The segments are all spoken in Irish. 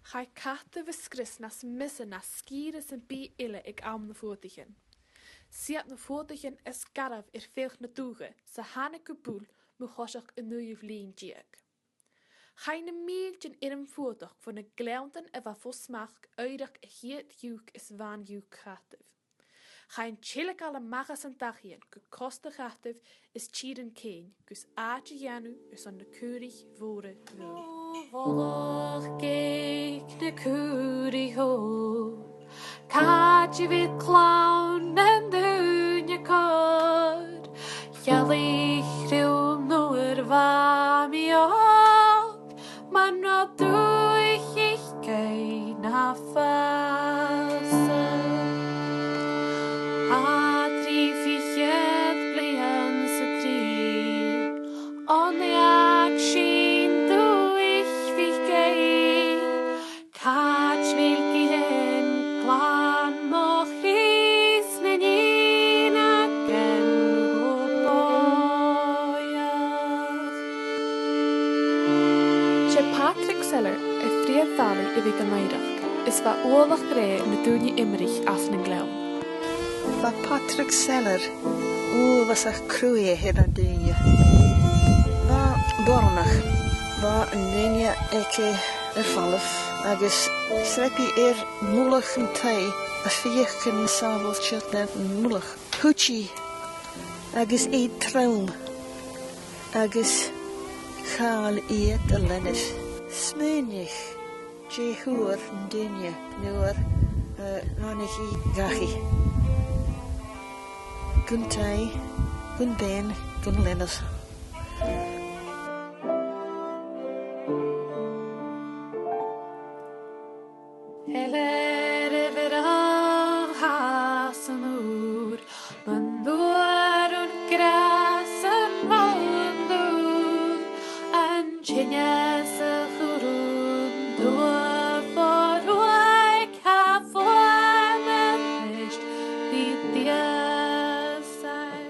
Chai Chataibh ysgrys nas misa na skýris yn bí ille ag am dh'fhuadaichean. Siat dh'fhuadaichean is garaf feilch na dúge sa hanna gubúl mu choiseach An-diugh lìnntean. Chai na míltin fhuadach van na gleantan a fosmach uitach Chiad Dhiùic Chataibh. Chai yn chilig ala magas an dachian go costa Chataibh is Chiad gus áte janu is an na cúrich vore rúd. Bodach geich na cúrich ho, Caidí bhith clown An-diugh cod, Jalich rhyw nŵr fa mi op, Man no dwych ich gei na fasa. A tri fichiad blian sa tri, An-diugh sin dwych fich gei, Caid Dhiùic glan moch rhys na nín ac yn Patrick Seller a Friar Valley I bhí Gymraeg is bha ólach gré na dúine imrich as na gleann. Va Patrick Seller was a cruie hir An-diugh. Va bornach va An-diugh eke falf agus srepi mulach yn tai a fiech yn safol chiltnef mulach. Hwchi agus traum agus chael iad a lennis. Smynich, je hwyr An-diugh nu'r nonig I gachi. Gwn tai, gwn Beinne, gwn lennis. Heler yfir al has yn ŵr, Man ddŵr yn gras yn rondŵr, Yn chinias y chwrwm dŵr forwaig ha fwem bydd diasau.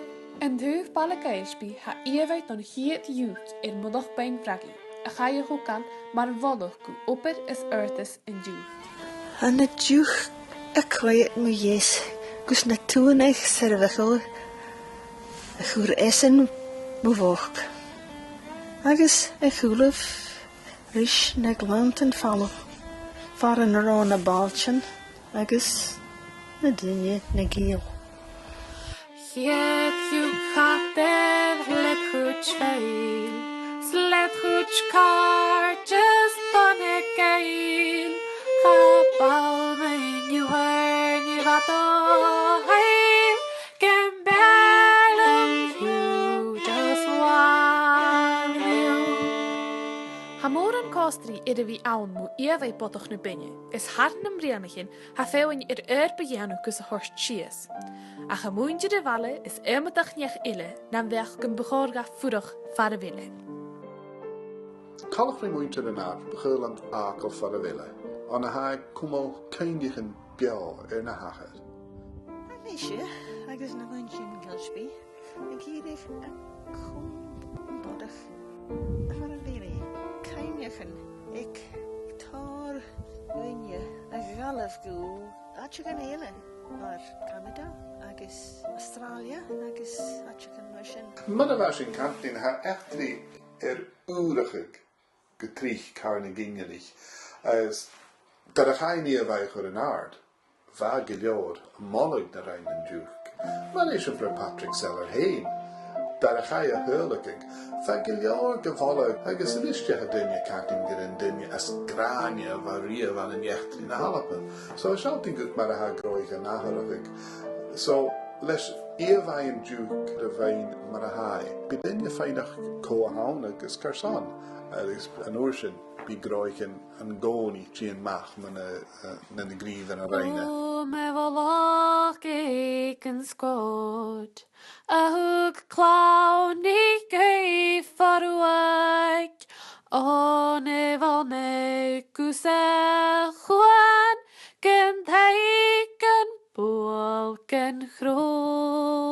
An-diugh Gaidheal ha iomhaigh don Chiad Dhiùic mudach Ben Bhraggie, a chaia hwgan mar vodach go oper is urtas An-diugh. An-diugh a quiet mu yes, gus na túneich servachol, a chwr esen mu voch. Agus a chwlaf rish na glantan fallo, far yn rôn a balchan, agus na Duine na Gaidheal. Chiad Dhiùic Chataibh leagaill, Sleagaill car just on a Gaidheal, Chabal my mhòr Gan bheil you just one. Ha mór an costri bhí ann mu iomhaigh Bodach na Beinne, is harn am rianachin ha féin behéanú gus a thorst sias. A cha múinte de valle is iomhaigh nech ille nam bheach gon mhòr fuireach far a bheile. Calach mé múinte den ár begil an ácail far a bheile, an a haig cumál céindigh an beá na hachar. Meisje, agus na bhaintin Golspie, a gíirich a cwm Bodach. Far a bheile, caiinechan, thar Beinne a galaf gŵ, atcha gan eile, mar Canada, agus Australia, agus atcha gan Russian. Mud a bheis cantin ha echtri úrachig getrich carne gingelich, as dar a chaini a bheith chur an ard, va Gaidheal mollig na rein An-diugh. Man is for Patrick Seller heen, dar a chai a hurlachig, va Gaidheal gevallig, agus a listje ha Duine cantin gyda an Duine as grania va ria van an jechtri na halapen. So a shouting gut mar a ha groig a naharachig. So les iomhaigh An-diugh de vein mar a hai. By Duine feinach coahaun agus carsan, agus an oorsin. Bí groichen an gcónaí tríon mach na gríomh an a reine. O me bholach ag an scód, a thug clown I gei forwaig, o ne bhol gus a chuan, gan taig an bwal gan chrôn.